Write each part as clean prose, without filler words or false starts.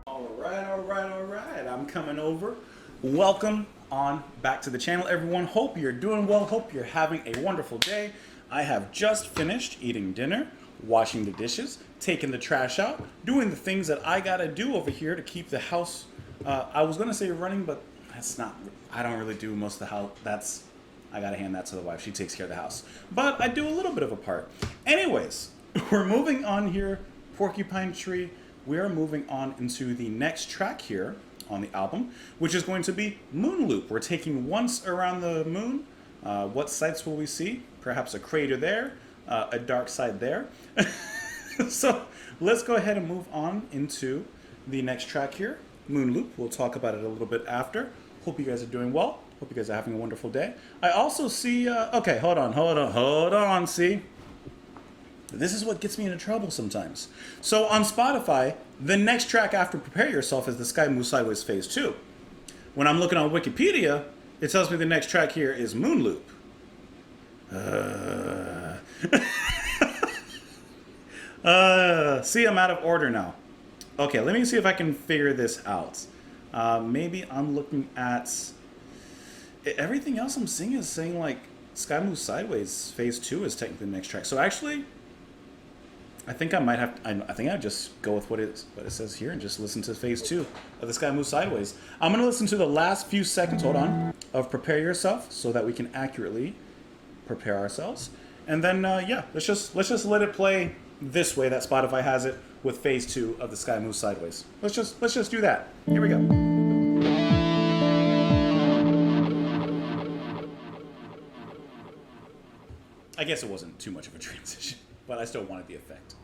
Alright, I'm coming over. Welcome on back to the channel, everyone. Hope you're doing well. Hope you're having a wonderful day. I have just finished eating dinner, washing the dishes, taking the trash out, doing the things that I gotta do over here to keep the house, I was gonna say running, but that's not, I don't really do most of the house. I gotta hand that to the wife. She takes care of the house. But I do a little bit of a part. Anyways, we're moving on here, Porcupine Tree. We are moving on into the next track here on the album, which is going to be Moon Loop. We're taking once around the moon. What sights will we see? Perhaps a crater there, a dark side there. So let's go ahead and move on into the next track here, Moon Loop. We'll talk about it a little bit after. Hope you guys are doing well. Hope you guys are having a wonderful day. I also see, okay, hold on, see? This is what gets me into trouble sometimes. So on Spotify, the next track after Prepare Yourself is The Sky Moves Sideways Phase 2. When I'm looking on Wikipedia, it tells me the next track here is Moon Loop. See, I'm out of order now. Okay, let me see if I can figure this out. Maybe I'm looking at... Everything else I'm seeing is saying, like, Sky Moves Sideways Phase 2 is technically the next track. So actually... I think I might have. I think I'd just go with what it says here and just listen to Phase 2 of The Sky Moves Sideways. I'm gonna listen to the last few seconds. Hold on, of Prepare Yourself, so that we can accurately prepare ourselves. And then yeah, let's just let it play this way that Spotify has it with Phase 2 of The Sky Moves Sideways. Let's just do that. Here we go. I guess it wasn't too much of a transition, but I still wanted the effect.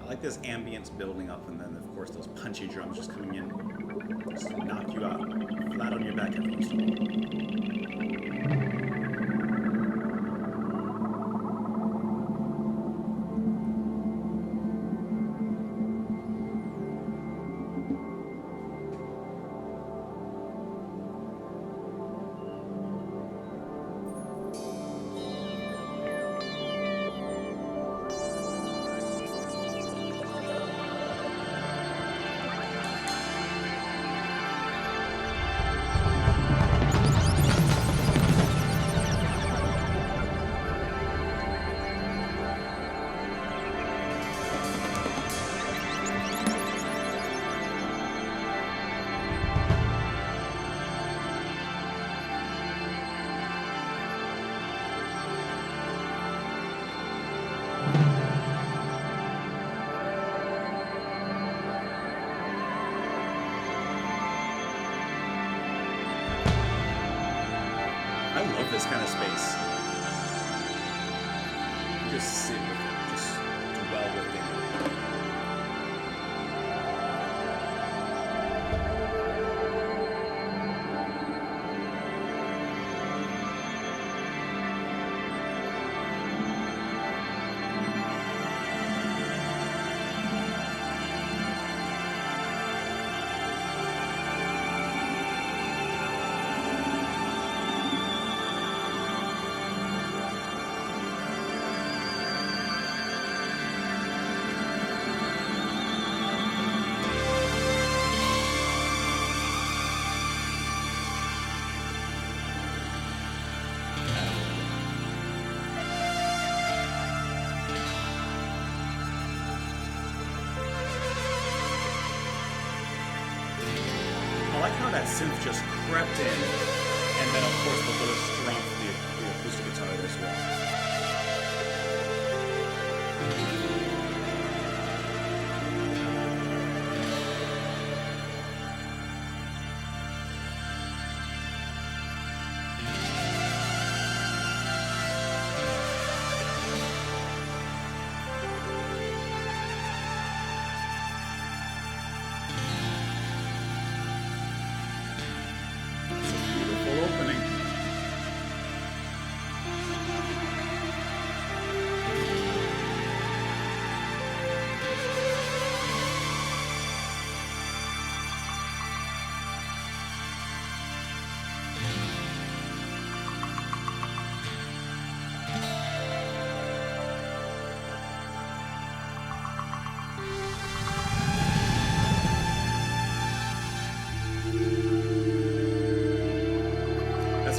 I like this ambience building up, and then of course those punchy drums just coming in, just to knock you out flat on your back every once in a while. I love this kind of space. Just sit with it, just dwell within it. like how that synth just crept in, and then of course the little strum for the acoustic guitar as well.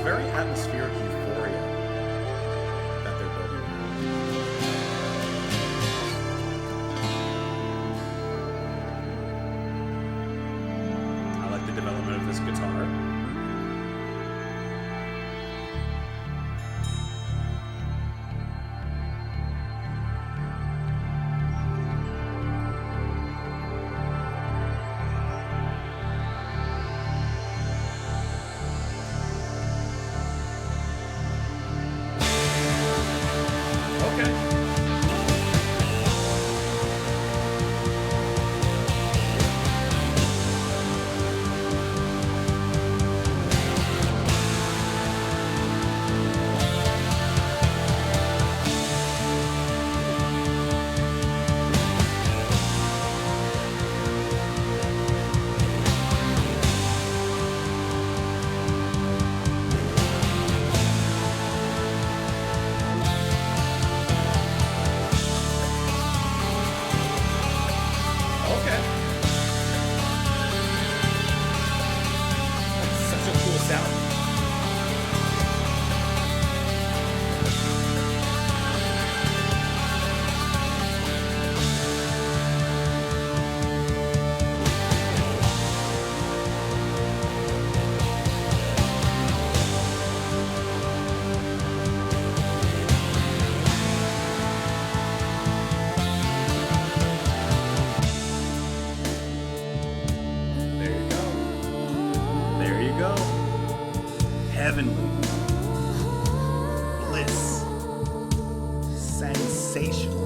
Very atmospheric euphoria that they're building now. I like the development of this guitar. Heavenly bliss, sensational.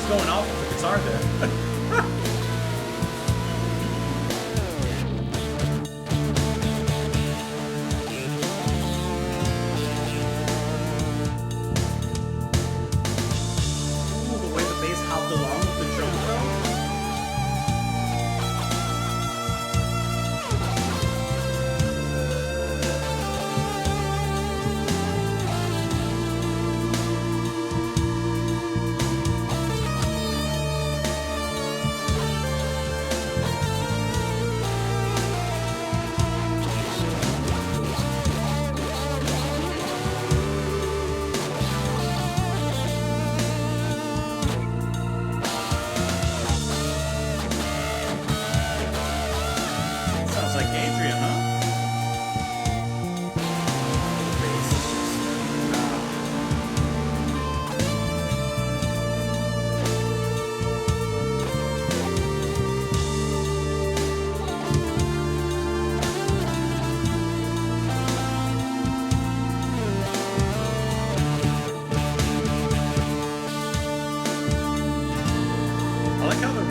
Going off with the guitar there. The way the bass hopped along with the drum though.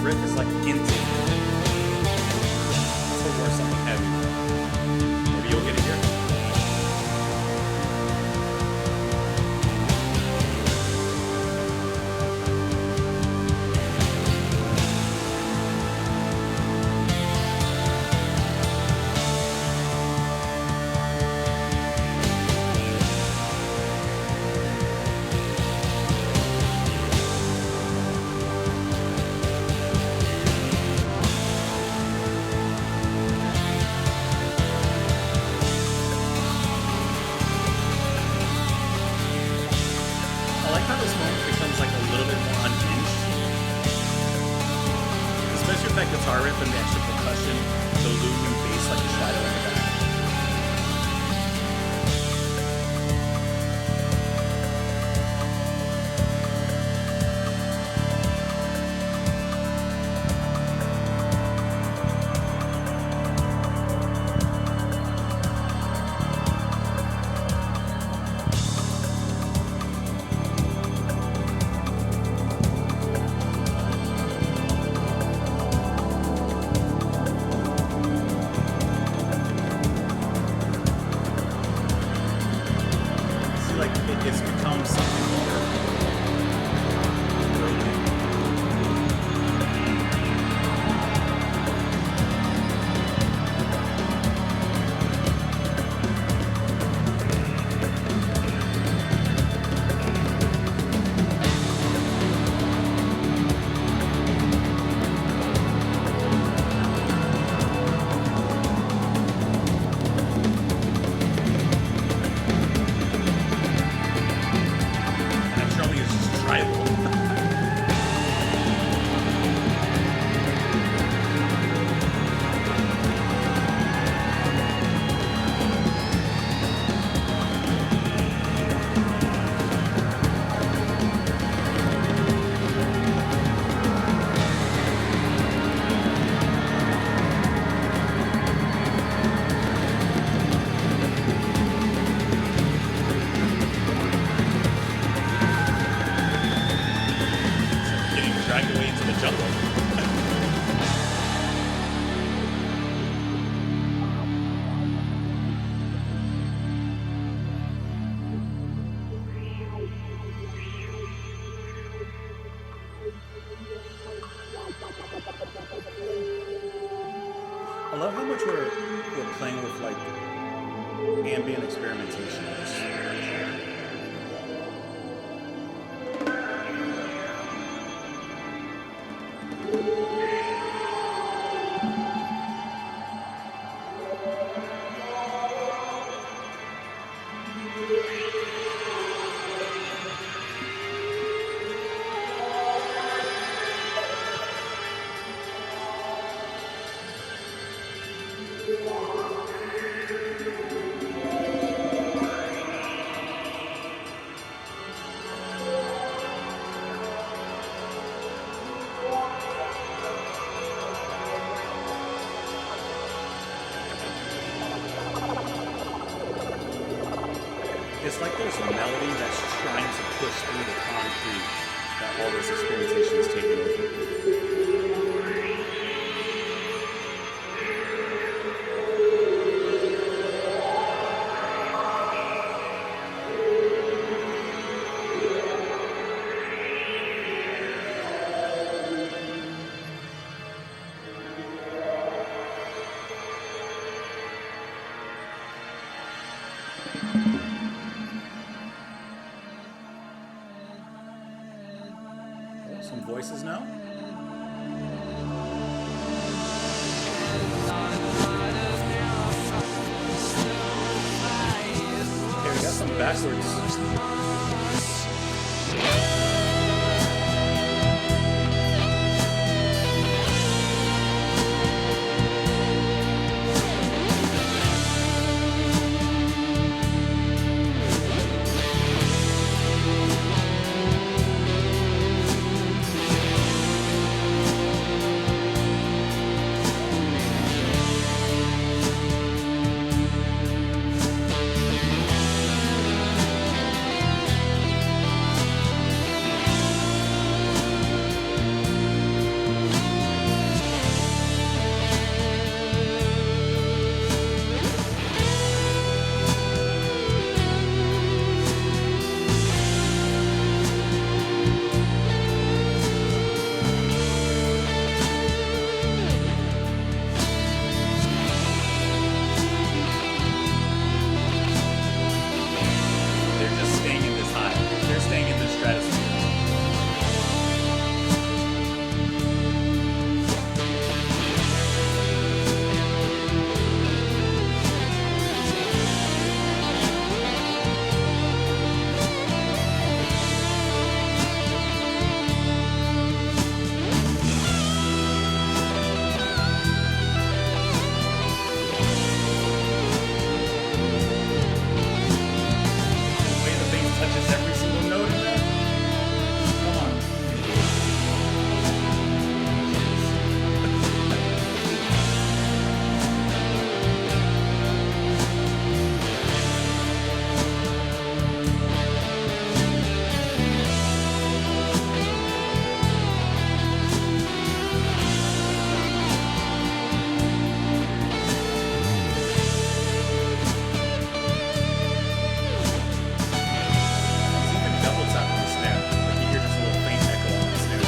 riff is like into it. So wear something heavy. Maybe you'll get it here. how this moment becomes like a little bit more unhinged? Especially with that guitar riff and the extra percussion, the looping bass like a shadow in the back. Like it's become something more. Dragged away into the jungle. I love how much we're playing with like ambient experimentation. It's like there's a melody that's trying to push through the concrete that all this experimentation is taking over. Some voices now. Okay, we got some backwards. every single note in there. Come on. Double tap on the snare. Like you hear just a little faint echo on the snare.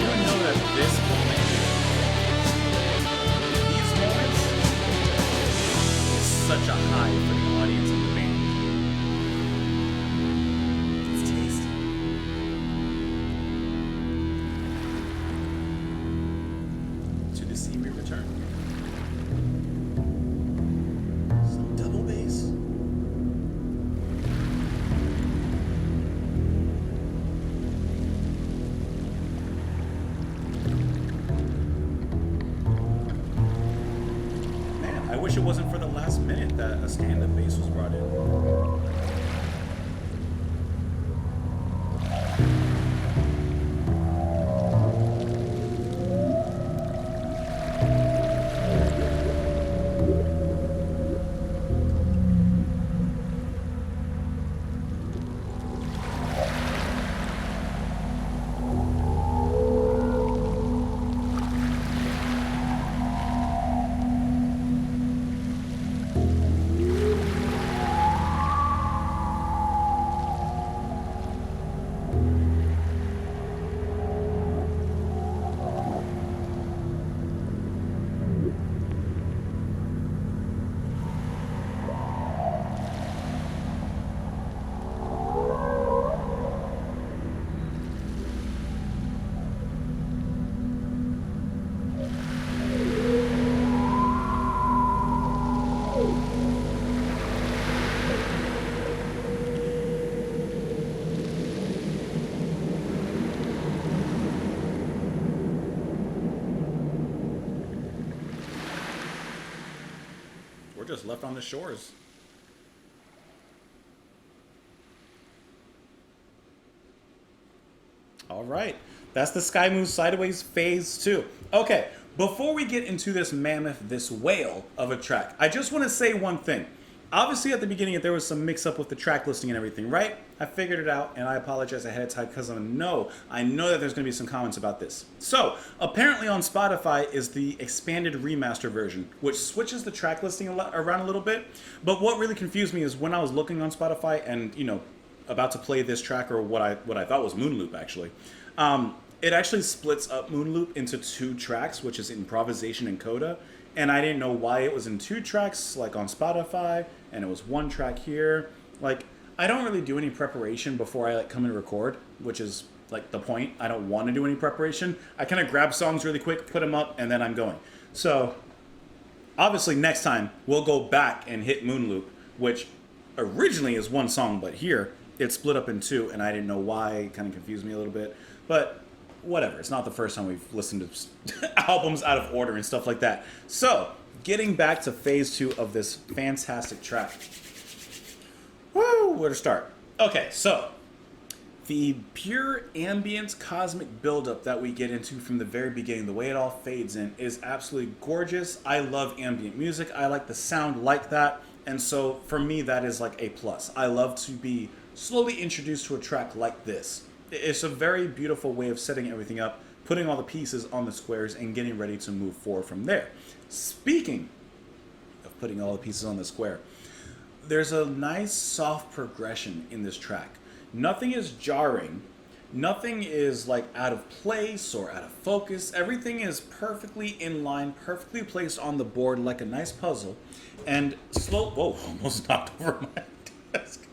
You know that this moment here, these moments, is such a high for the audience and the band. It's tasty. To the sea we return. Some double bass. Man, I wish it wasn't for the last minute that a stand-up bass was brought in. We're just left on the shores. All right. That's the Sky Moves Sideways Phase 2. Okay, before we get into this mammoth, this whale of a track, I just want to say one thing. Obviously, at the beginning, there was some mix-up with the track listing and everything, right? I figured it out, and I apologize ahead of time because I know that there's going to be some comments about this. So, apparently on Spotify is the expanded remaster version, which switches the track listing around a little bit. But what really confused me is when I was looking on Spotify and, about to play this track, or what I thought was Moonloop, actually. It actually splits up Moonloop into 2 tracks, which is Improvisation and Coda. And I didn't know why it was in 2 tracks, like on Spotify, and it was 1 track here. Like, I don't really do any preparation before I come and record, which is like the point. I don't want to do any preparation. I kind of grab songs really quick, put them up, and then I'm going. So, obviously next time we'll go back and hit Moonloop, which originally is 1 song, but here it's split up in 2, and I didn't know why. It kind of confused me a little bit. But whatever, it's not the first time we've listened to albums out of order and stuff like that. So, getting back to phase 2 of this fantastic track. Woo, where to start? Okay, so, the pure ambient cosmic buildup that we get into from the very beginning, the way it all fades in, is absolutely gorgeous. I love ambient music. I like the sound like that. And so, for me, that is like a plus. I love to be slowly introduced to a track like this. It's a very beautiful way of setting everything up, putting all the pieces on the squares, and getting ready to move forward from there. Speaking of putting all the pieces on the square, there's a nice soft progression in this track. Nothing is jarring. Nothing is like out of place or out of focus. Everything is perfectly in line, perfectly placed on the board like a nice puzzle. And slow... Whoa, almost knocked over my desk.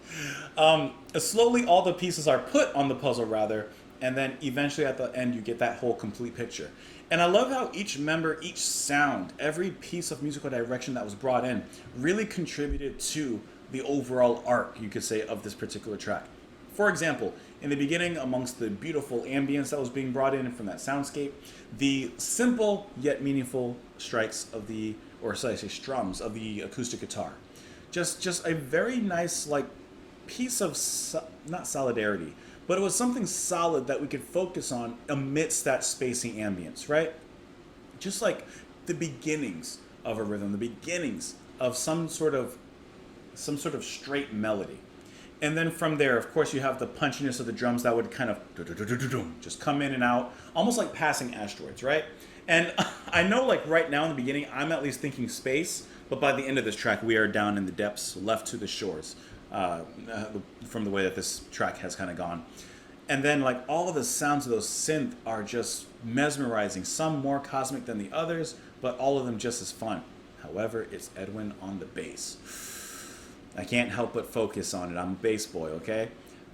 Slowly all the pieces are put on the puzzle rather, and then eventually at the end you get that whole complete picture. And I love how each member, each sound, every piece of musical direction that was brought in really contributed to the overall arc, you could say, of this particular track. For example, in the beginning, amongst the beautiful ambience that was being brought in from that soundscape, the simple yet meaningful strikes of the, or should I say strums of the acoustic guitar. Just a very nice, like, piece of, not solidarity, but it was something solid that we could focus on amidst that spacey ambience, right? Just like the beginnings of a rhythm, the beginnings of some sort of straight melody. And then from there, of course, you have the punchiness of the drums that would kind of just come in and out, almost like passing asteroids, right? And I know, like, right now in the beginning, I'm at least thinking space, but by the end of this track, we are down in the depths, left to the shores, from the way that this track has kind of gone. And then, like, all of the sounds of those synth are just mesmerizing, some more cosmic than the others, but all of them just as fun. However, it's Edwin on the bass. I can't help but focus on it. I'm a bass boy, okay?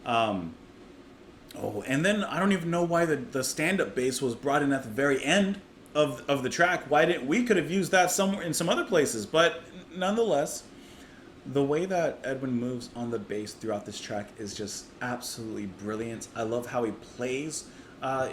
And then I don't even know why the stand-up bass was brought in at the very end of the track. Why didn't we could have used that somewhere in some other places? But nonetheless, the way that Edwin moves on the bass throughout this track is just absolutely brilliant. I love how he plays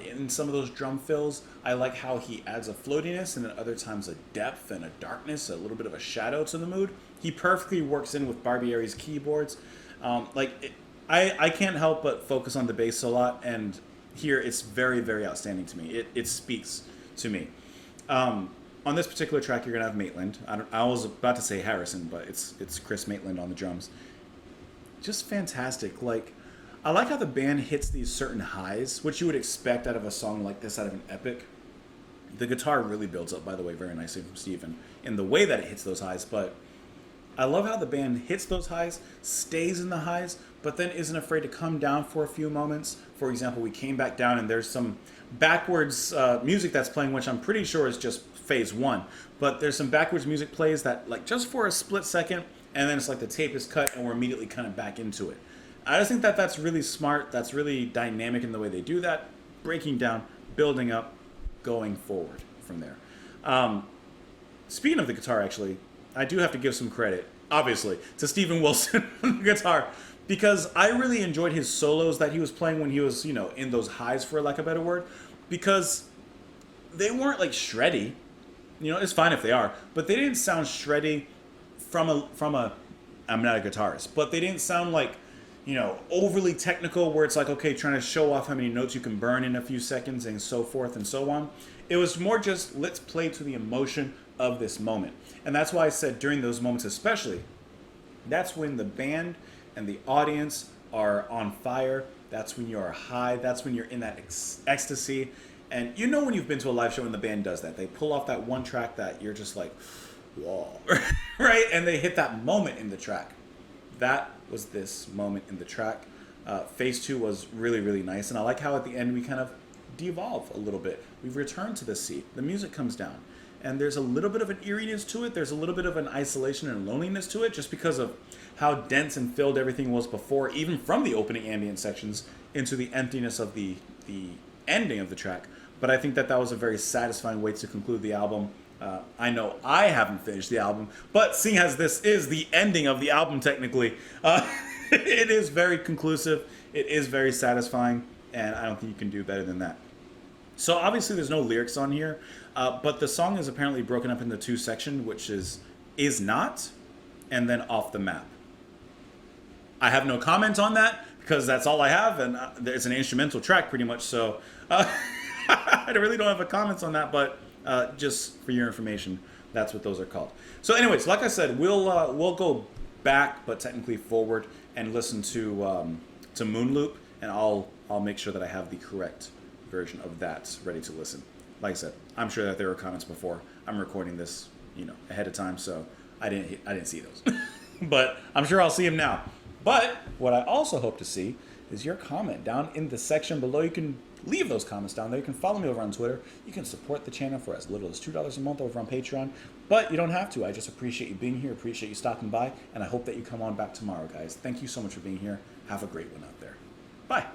in some of those drum fills. I like how he adds a floatiness and at other times a depth and a darkness, a little bit of a shadow to the mood. He perfectly works in with Barbieri's keyboards. I can't help but focus on the bass a lot, and here it's very, very outstanding to me. It speaks to me. On this particular track, you're gonna have Maitland. I was about to say Harrison, but it's Chris Maitland on the drums. Just fantastic. Like, I like how the band hits these certain highs, which you would expect out of a song like this, out of an epic. The guitar really builds up, by the way, very nicely from Steven in the way that it hits those highs, but I love how the band hits those highs, stays in the highs, but then isn't afraid to come down for a few moments. For example, we came back down and there's some backwards music that's playing, which I'm pretty sure is just phase one. But there's some backwards music plays that, like, just for a split second, and then it's like the tape is cut and we're immediately kind of back into it. I just think that that's really smart. That's really dynamic in the way they do that. Breaking down, building up, going forward from there. Speaking of the guitar, actually, I do have to give some credit, obviously, to Steven Wilson on the guitar, because I really enjoyed his solos that he was playing when he was, in those highs, for lack of a better word, because they weren't like shreddy. It's fine if they are, but they didn't sound shreddy from a. I'm not a guitarist, but they didn't sound like, overly technical where it's like, okay, trying to show off how many notes you can burn in a few seconds and so forth and so on. It was more just, let's play to the emotion of this moment. And that's why I said during those moments especially, that's when the band and the audience are on fire. That's when you're high. That's when you're in that ecstasy. And when you've been to a live show and the band does that. They pull off that one track that you're just like, whoa, right? And they hit that moment in the track. That was this moment in the track. Phase 2 was really, really nice. And I like how at the end we kind of devolve a little bit. We return to the sea. The music comes down. And there's a little bit of an eeriness to it. There's a little bit of an isolation and loneliness to it just because of how dense and filled everything was before, even from the opening ambient sections into the emptiness of the ending of the track. But I think that was a very satisfying way to conclude the album. I know I haven't finished the album, but seeing as this is the ending of the album technically, it is very conclusive. It is very satisfying, and I don't think you can do better than that. So obviously there's no lyrics on here, but the song is apparently broken up into two sections, which is not, and then Off the Map. I have no comment on that because that's all I have, and it's an instrumental track pretty much, so I really don't have a comments on that, but just for your information, that's what those are called. So anyways, like I said, we'll go back, but technically forward, and listen to Moonloop, and I'll make sure that I have the correct version of that ready to listen. Like I said, I'm sure that there were comments before. I'm recording this, ahead of time, so I didn't see those. But I'm sure I'll see them now. But what I also hope to see is your comment down in the section below. You can leave those comments down there. You can follow me over on Twitter. You can support the channel for as little as $2 a month over on Patreon. But you don't have to. I just appreciate you being here, appreciate you stopping by, and I hope that you come on back tomorrow, guys. Thank you so much for being here. Have a great one out there. Bye.